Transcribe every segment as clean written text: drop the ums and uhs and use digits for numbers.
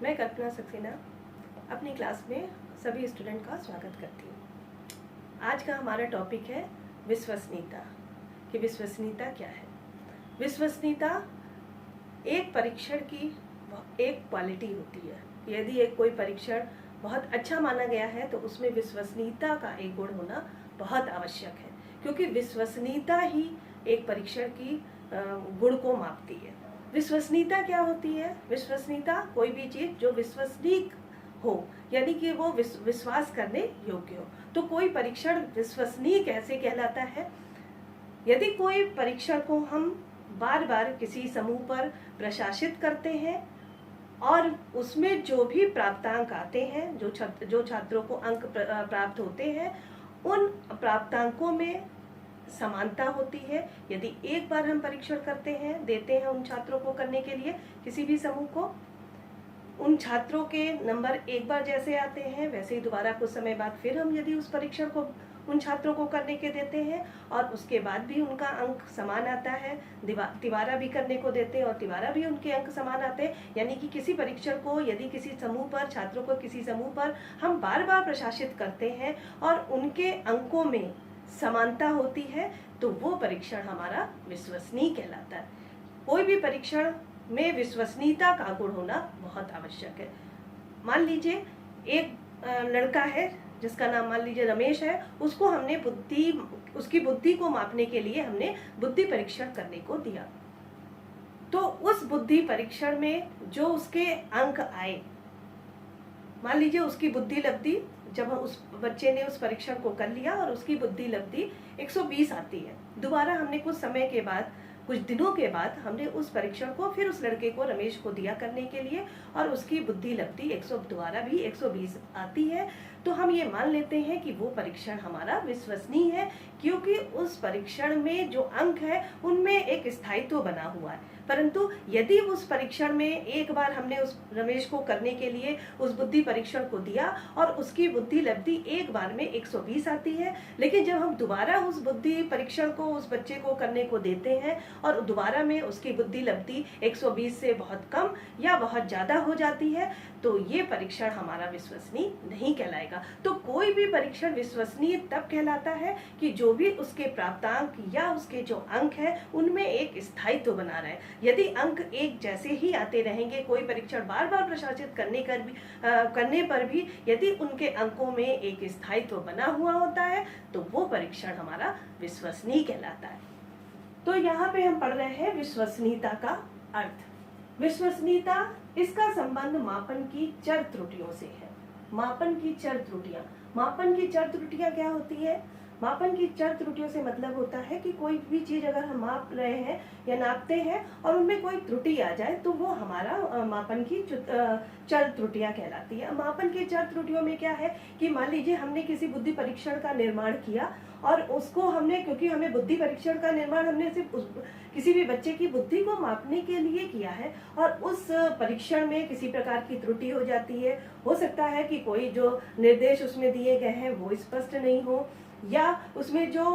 मैं कल्पना सक्सेना अपनी क्लास में सभी स्टूडेंट का स्वागत करती हूँ। आज का हमारा टॉपिक है विश्वसनीयता कि विश्वसनीयता क्या है। विश्वसनीयता एक परीक्षण की एक क्वालिटी होती है। यदि एक कोई परीक्षण बहुत अच्छा माना गया है तो उसमें विश्वसनीयता का एक गुण होना बहुत आवश्यक है, क्योंकि विश्वसनीयता ही एक परीक्षण की गुण को मापती है। विश्वसनीयता क्या होती है? विश्वसनीयता कोई भी चीज जो विश्वसनीय हो, यानी कि वो विश्वास करने योग्य हो। तो कोई परीक्षण विश्वसनीय कैसे कहलाता है? यदि कोई परीक्षण को हम बार बार किसी समूह पर प्रशासित करते हैं और उसमें जो भी प्राप्तांक आते हैं, जो छात्रों को अंक प्राप्त होते हैं, उन प्राप्तांकों में समानता होती है। यदि एक बार हम परीक्षण करते हैं, देते हैं उन छात्रों को करने के लिए, किसी भी समूह को, उन छात्रों के नंबर एक बार जैसे आते हैं वैसे ही दोबारा कुछ समय बाद फिर हम यदि उस परीक्षण को उन छात्रों को करने के देते हैं और उसके बाद भी उनका अंक समान आता है, तिबारा भी करने को देते हैं और तिबारा भी उनके अंक समान आते हैं, यानी कि किसी परीक्षण को यदि किसी समूह पर, छात्रों को किसी समूह पर हम बार बार प्रशासित करते हैं और उनके अंकों में समानता होती है, तो वो परीक्षण हमारा विश्वसनीय कहलाता है। कोई भी परीक्षण में विश्वसनीयता का गुण होना बहुत आवश्यक है। मान लीजिए एक लड़का है जिसका नाम मान लीजिए रमेश है, उसको हमने उसकी बुद्धि को मापने के लिए हमने बुद्धि परीक्षण करने को दिया। तो उस बुद्धि परीक्षण में जो उसके अंक आए, मान लीजिए उसकी बुद्धि लब्धि, जब उस बच्चे ने उस परीक्षण को कर लिया और उसकी बुद्धि लब्धि 120 आती है, दोबारा हमने कुछ समय के बाद, कुछ दिनों के बाद हमने उस परीक्षण को फिर उस लड़के को, रमेश को दिया करने के लिए, और उसकी बुद्धि लब्धि दोबारा भी 120 आती है, तो हम ये मान लेते हैं कि वो परीक्षण हमारा विश्वसनीय है, क्योंकि उस परीक्षण में जो अंक है उनमें एक स्थायित्व बना हुआ है। परंतु यदि उस परीक्षण में एक बार हमने उस रमेश को करने के लिए उस बुद्धि परीक्षण को दिया और उसकी बुद्धि लब्धि एक बार में 120 आती है, लेकिन जब हम दोबारा उस बुद्धि परीक्षण को उस बच्चे को करने को देते हैं और दोबारा में उसकी बुद्धि लब्धि 120 से बहुत कम या बहुत ज्यादा हो जाती है, तो ये परीक्षण हमारा विश्वसनीय नहीं कहलाएगा। तो कोई भी परीक्षण विश्वसनीय तब कहलाता है कि जो भी उसके प्राप्तांक या उसके जो अंक है उनमें एक स्थायित्व बना रहे। यदि अंक एक जैसे ही आते रहेंगे, कोई परीक्षण बार बार प्रशासित करने पर भी यदि उनके अंकों में एक स्थायित्व बना हुआ होता है, तो वो परीक्षण हमारा विश्वसनीय कहलाता है। तो यहाँ पे हम पढ़ रहे हैं विश्वसनीयता का अर्थ। विश्वसनीयता, इसका संबंध मापन की चर त्रुटियों से है। मापन की चर त्रुटियां, मापन की चर त्रुटियां क्या होती है? मापन की चर त्रुटियों से मतलब होता है कि कोई भी चीज अगर हम माप रहे हैं या नापते हैं और उनमें कोई त्रुटि आ जाए, तो वो हमारा मापन की चर त्रुटियां कहलाती है। मापन की चर त्रुटियों में क्या है कि मान लीजिए हमने किसी बुद्धि परीक्षण का निर्माण किया और उसको हमने, क्योंकि हमें बुद्धि परीक्षण का निर्माण हमने सिर्फ किसी भी बच्चे की बुद्धि को मापने के लिए किया है और उस परीक्षण में किसी प्रकार की त्रुटि हो जाती है। हो सकता है कि कोई जो निर्देश उसमें दिए गए हैं वो स्पष्ट नहीं हो, या उसमें जो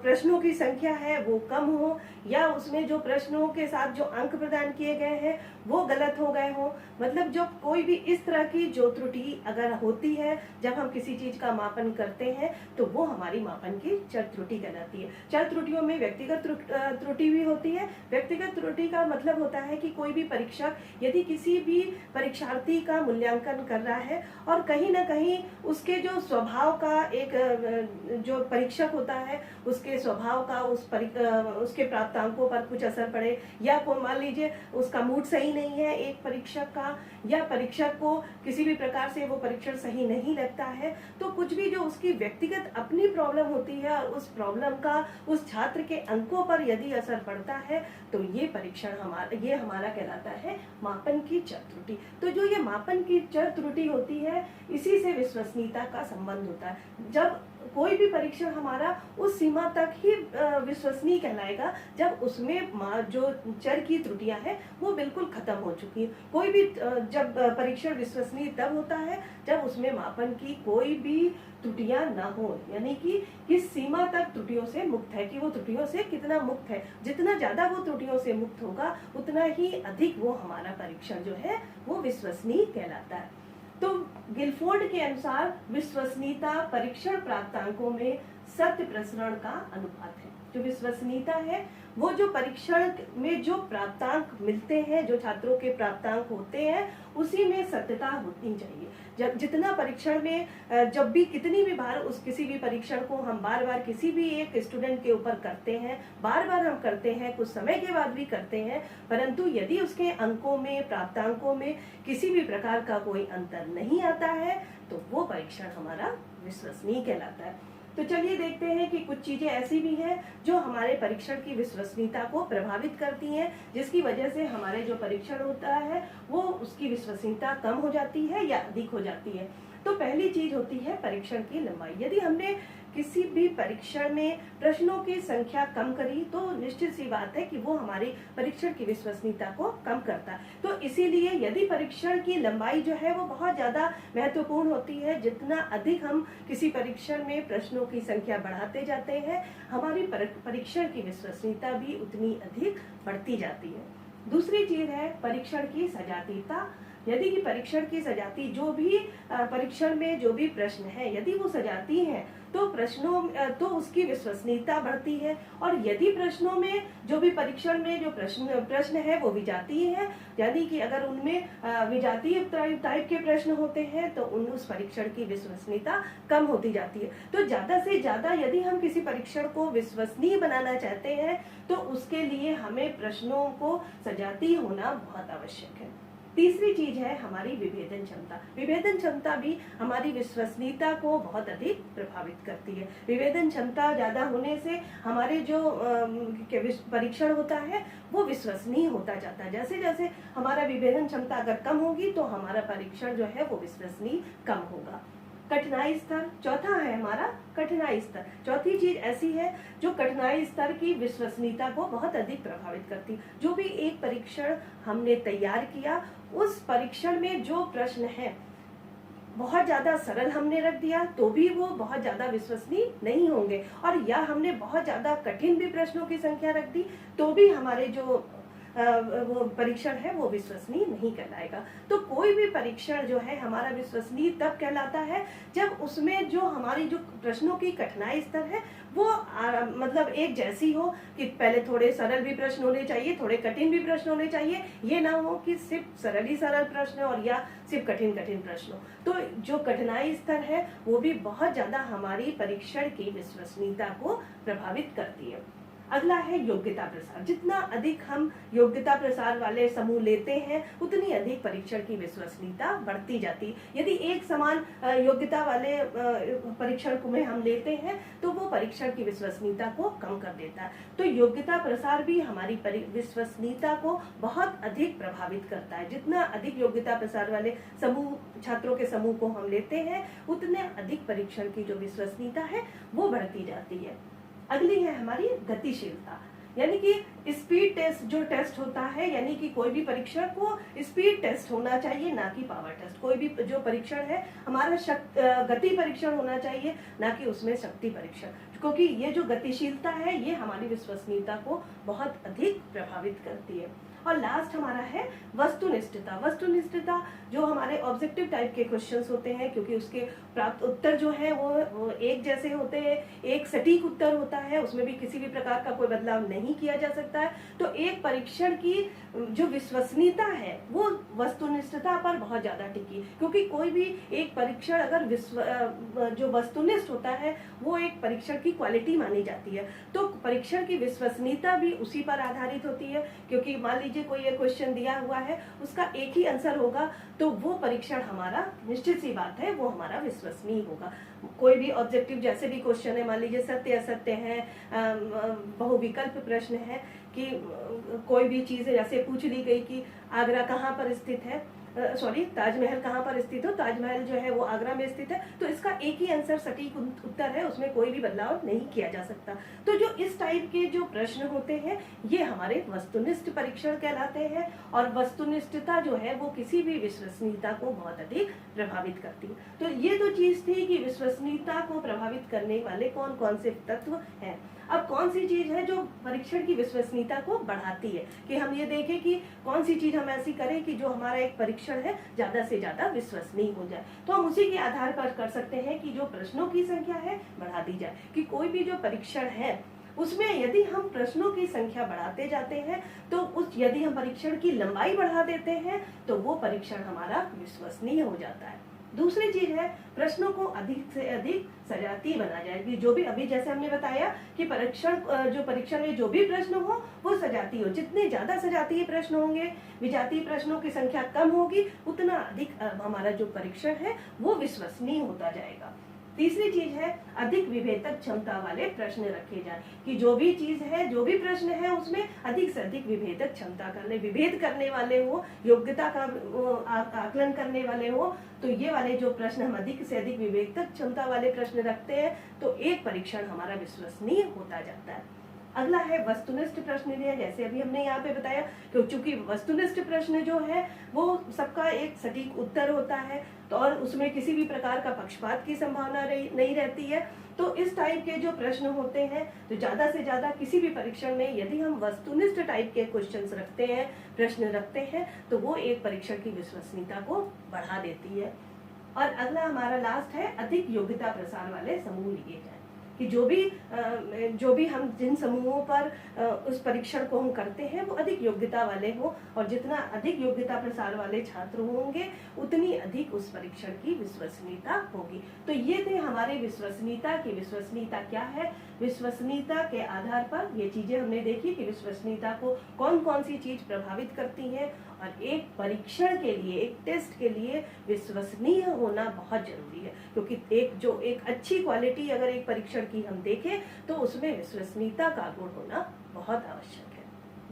प्रश्नों की संख्या है वो कम हो, या उसमें जो प्रश्नों के साथ जो अंक प्रदान किए गए हैं वो गलत हो गए हो। मतलब जो कोई भी इस तरह की जो त्रुटि अगर होती है जब हम किसी चीज का मापन करते हैं, तो वो हमारी मापन की चर त्रुटि कहलाती है। चर त्रुटियों में व्यक्तिगत त्रुटि भी होती है। व्यक्तिगत त्रुटि का मतलब होता है कि कोई भी परीक्षक यदि किसी भी परीक्षार्थी का मूल्यांकन कर रहा है और कहीं ना कहीं उसके जो स्वभाव का एक जो परीक्षक होता है उसके स्वभाव का उसके प्राप्तांकों पर कुछ असर पड़े, या को मान लीजिए उसका मूड सही नहीं है एक परीक्षक का, या परीक्षक को किसी भी प्रकार से वो परीक्षण सही नहीं लगता है, तो कुछ भी जो उसकी व्यक्तिगत अपनी प्रॉब्लम होती है और उस प्रॉब्लम का उस छात्र के अंकों पर यदि असर पड़ता है, तो ये परीक्षण हमारा कहलाता है मापन की चर त्रुटि। तो जो ये मापन की चर त्रुटि होती है, इसी से विश्वसनीयता का संबंध होता है। जब कोई भी परीक्षण हमारा उस सीमा तक ही विश्वसनीय कहलाएगा जब उसमें जो चर की त्रुटियां हैं वो बिल्कुल खत्म हो चुकी है। कोई भी जब परीक्षण विश्वसनीय तब होता है जब उसमें मापन की कोई भी त्रुटियां ना हो, यानी कि किस सीमा तक त्रुटियों से मुक्त है, कि वो त्रुटियों से कितना मुक्त है। जितना ज्यादा वो त्रुटियों से मुक्त होगा उतना ही अधिक वो हमारा परीक्षण जो है वो विश्वसनीय कहलाता है। तो गिलफोर्ड के अनुसार विश्वसनीयता परीक्षण प्राप्तांकों में सत्य प्रसरण का अनुपात है। जो विश्वसनीयता है वो जो परीक्षण में जो प्राप्तांक मिलते हैं, जो छात्रों के प्राप्तांक होते हैं, उसी में सत्यता होनी चाहिए। जब जितना परीक्षण में जब भी कितनी भी बार उस किसी भी परीक्षण को हम बार बार किसी भी एक स्टूडेंट के ऊपर करते हैं, बार बार हम करते हैं, कुछ समय के बाद भी करते हैं, परंतु यदि उसके अंकों में, प्राप्तांकों में किसी भी प्रकार का कोई अंतर नहीं आता है तो वो परीक्षण हमारा विश्वसनीय कहलाता है। तो चलिए देखते हैं कि कुछ चीजें ऐसी भी हैं जो हमारे परीक्षण की विश्वसनीयता को प्रभावित करती हैं, जिसकी वजह से हमारे जो परीक्षण होता है वो उसकी विश्वसनीयता कम हो जाती है या अधिक हो जाती है। तो पहली चीज होती है परीक्षण की लंबाई। यदि हमने किसी भी परीक्षण में प्रश्नों की संख्या कम करी तो निश्चित सी बात है कि वो हमारी परीक्षण की विश्वसनीयता को कम करता है। तो इसीलिए यदि परीक्षण की लंबाई जो है वो बहुत ज्यादा महत्वपूर्ण होती है, जितना अधिक हम किसी परीक्षण में प्रश्नों की संख्या बढ़ाते जाते हैं, हमारी परीक्षण की विश्वसनीयता भी उतनी अधिक बढ़ती जाती है। दूसरी चीज है परीक्षण की सजातीयता। यदि कि परीक्षण की सजाती, जो भी परीक्षण में जो भी प्रश्न है यदि वो सजाती हैं तो तो उसकी विश्वसनीयता बढ़ती है। और यदि प्रश्नों में जो भी परीक्षण में जो प्रश्न है वो विजातीय है, यानी कि अगर उनमें विजातीय टाइप के प्रश्न होते हैं तो उस परीक्षण की विश्वसनीयता कम होती जाती है। तो ज्यादा से ज्यादा यदि हम किसी परीक्षण को विश्वसनीय बनाना चाहते हैं तो उसके लिए हमें प्रश्नों को सजातीय होना बहुत आवश्यक है। तीसरी चीज है हमारी विभेदन क्षमता। विभेदन क्षमता भी हमारी विश्वसनीयता को बहुत अधिक प्रभावित करती है। विभेदन क्षमता ज्यादा होने से हमारे जो परीक्षण होता है वो विश्वसनीय होता जाता है। जैसे जैसे हमारा विभेदन क्षमता अगर कम होगी तो हमारा परीक्षण जो है वो विश्वसनीय कम होगा। कठिनाई स्तर चौथा है हमारा कठिनाई स्तर। चौथी चीज ऐसी है जो कठिनाई स्तर की विश्वसनीयता को बहुत अधिक प्रभावित करती। जो भी एक परीक्षण हमने तैयार किया उस परीक्षण में जो प्रश्न है बहुत ज्यादा सरल हमने रख दिया तो भी वो बहुत ज्यादा विश्वसनीय नहीं होंगे, और या हमने बहुत ज्यादा कठिन भी प्रश्नों की संख्या रख दी तो भी हमारे जो वो परीक्षण है वो विश्वसनीय नहीं कहलाएगा। तो कोई भी परीक्षण जो है हमारा विश्वसनीय तब कहलाता है जब उसमें जो हमारी जो प्रश्नों की कठिनाई स्तर है वो मतलब एक जैसी हो, कि पहले थोड़े सरल भी प्रश्न होने चाहिए, थोड़े कठिन भी प्रश्न होने चाहिए, ये ना हो कि सिर्फ सरल ही सरल प्रश्न और या सिर्फ कठिन कठिन प्रश्न हो। तो जो कठिनाई स्तर है वो भी बहुत ज्यादा हमारी परीक्षण की विश्वसनीयता को प्रभावित करती है। अगला है योग्यता प्रसार। जितना अधिक हम योग्यता प्रसार वाले समूह लेते हैं उतनी अधिक परीक्षण की विश्वसनीयता बढ़ती जाती है। यदि एक समान योग्यता वाले परीक्षण को में हम लेते हैं तो वो परीक्षण की विश्वसनीयता को कम कर देता है। तो योग्यता प्रसार भी हमारी विश्वसनीयता को बहुत अधिक प्रभावित करता है। जितना अधिक योग्यता प्रसार वाले समूह, छात्रों के समूह को हम लेते हैं उतने अधिक परीक्षण की जो विश्वसनीयता है वो बढ़ती जाती है। अगली है हमारी गतिशीलता, यानी कि स्पीड टेस्ट जो टेस्ट होता है, यानी कि कोई भी परीक्षण को स्पीड टेस्ट होना चाहिए ना कि पावर टेस्ट। कोई भी जो परीक्षण है हमारा गति परीक्षण होना चाहिए ना कि उसमें शक्ति परीक्षण, क्योंकि ये जो गतिशीलता है ये हमारी विश्वसनीयता को बहुत अधिक प्रभावित करती है। और लास्ट हमारा है वस्तुनिष्ठता। वस्तुनिष्ठता जो हमारे ऑब्जेक्टिव टाइप के क्वेश्चंस होते हैं, क्योंकि उसके प्राप्त उत्तर जो है वो एक जैसे होते हैं, एक सटीक उत्तर होता है, उसमें भी किसी भी प्रकार का कोई बदलाव नहीं किया जा सकता है। तो एक परीक्षण की जो विश्वसनीयता है वो वस्तुनिष्ठता पर बहुत ज्यादा टिकी, क्योंकि कोई भी एक परीक्षण अगर जो वस्तुनिष्ठ होता है वो एक परीक्षण की क्वालिटी मानी जाती है। तो परीक्षण की विश्वसनीयता भी उसी पर आधारित होती है, क्योंकि मान लीजिए कोई एक क्वेश्चन दिया हुआ है उसका एक ही आंसर होगा तो वो परीक्षण हमारा निश्चित सी बात है वो हमारा विश्वसनीय होगा। कोई भी ऑब्जेक्टिव जैसे भी क्वेश्चन है, मान लीजिए सत्य असत्य है, बहुविकल्प प्रश्न है, कि कोई भी चीज जैसे पूछ ली गई कि आगरा कहाँ पर स्थित है, सॉरी, ताजमहल कहाँ पर स्थित हो, ताजमहल जो है वो आगरा में स्थित है। तो इसका एक ही आंसर सटीक उत्तर है, उसमें कोई भी बदलाव नहीं किया जा सकता। तो जो इस टाइप के जो प्रश्न होते हैं ये हमारे वस्तुनिष्ठ परीक्षण कहलाते हैं, और वस्तुनिष्ठता जो है वो किसी भी विश्वसनीयता को बहुत अधिक प्रभावित करती है। तो ये तो चीज थी कि विश्वसनीयता को प्रभावित करने वाले कौन कौन से तत्व हैं। अब कौन सी चीज है जो परीक्षण की विश्वसनीयता को बढ़ाती है, कि हम ये देखें कि कौन सी चीज हम ऐसी करें कि जो हमारा एक परीक्षण है ज्यादा से ज्यादा विश्वसनीय हो जाए। तो हम उसी के आधार पर कर सकते हैं कि जो प्रश्नों की संख्या है बढ़ा दी जाए, कि कोई भी जो परीक्षण है उसमें यदि हम प्रश्नों की संख्या बढ़ाते जाते हैं तो यदि हम परीक्षण की लंबाई बढ़ा देते हैं तो वो परीक्षण हमारा विश्वसनीय हो जाता है। दूसरी चीज है प्रश्नों को अधिक से अधिक सजातीय बना जाए, कि जो भी अभी जैसे हमने बताया कि परीक्षण में जो भी प्रश्न हो वो सजातीय हो। जितने ज्यादा सजातीय प्रश्न होंगे, विजातीय प्रश्नों की संख्या कम होगी, उतना अधिक हमारा जो परीक्षण है वो विश्वसनीय होता जाएगा। तीसरी चीज है अधिक विभेदक क्षमता वाले प्रश्न रखे जाए, कि जो भी चीज है, जो भी प्रश्न है उसमें अधिक से अधिक विभेदक क्षमता विभेद करने वाले हो, योग्यता का आकलन करने वाले हो। तो ये वाले जो प्रश्न हम अधिक से अधिक विभेदक क्षमता वाले प्रश्न रखते हैं तो एक परीक्षण हमारा विश्वसनीय होता जाता है। अगला है वस्तुनिष्ठ प्रश्न। जैसे अभी हमने यहाँ पे बताया कि चूंकि वस्तुनिष्ठ प्रश्न जो है वो सबका एक सटीक उत्तर होता है, तो और उसमें किसी भी प्रकार का पक्षपात की संभावना नहीं रहती है। तो इस टाइप के जो प्रश्न होते हैं तो ज्यादा से ज्यादा किसी भी परीक्षण में यदि हम वस्तुनिष्ठ टाइप के क्वेश्चंस रखते हैं, प्रश्न रखते हैं, तो वो एक परीक्षण की विश्वसनीयता को बढ़ा देती है। और अगला हमारा लास्ट है अधिक योग्यता प्रसार वाले समूह लिए जाए, कि जो भी हम जिन समूहों पर उस परीक्षण को हम करते हैं वो अधिक योग्यता वाले हो, और जितना अधिक योग्यता प्रसार वाले छात्र होंगे उतनी अधिक उस परीक्षण की विश्वसनीयता होगी। तो ये थे हमारे विश्वसनीयता की विश्वसनीयता क्या है। विश्वसनीयता के आधार पर ये चीजें हमने देखी कि विश्वसनीयता को कौन कौन सी चीज प्रभावित करती है, और एक परीक्षण के लिए, एक टेस्ट के लिए विश्वसनीय होना बहुत जरूरी है, क्योंकि एक अच्छी क्वालिटी अगर एक परीक्षण की हम देखें तो उसमें विश्वसनीयता का गुण होना बहुत आवश्यक है।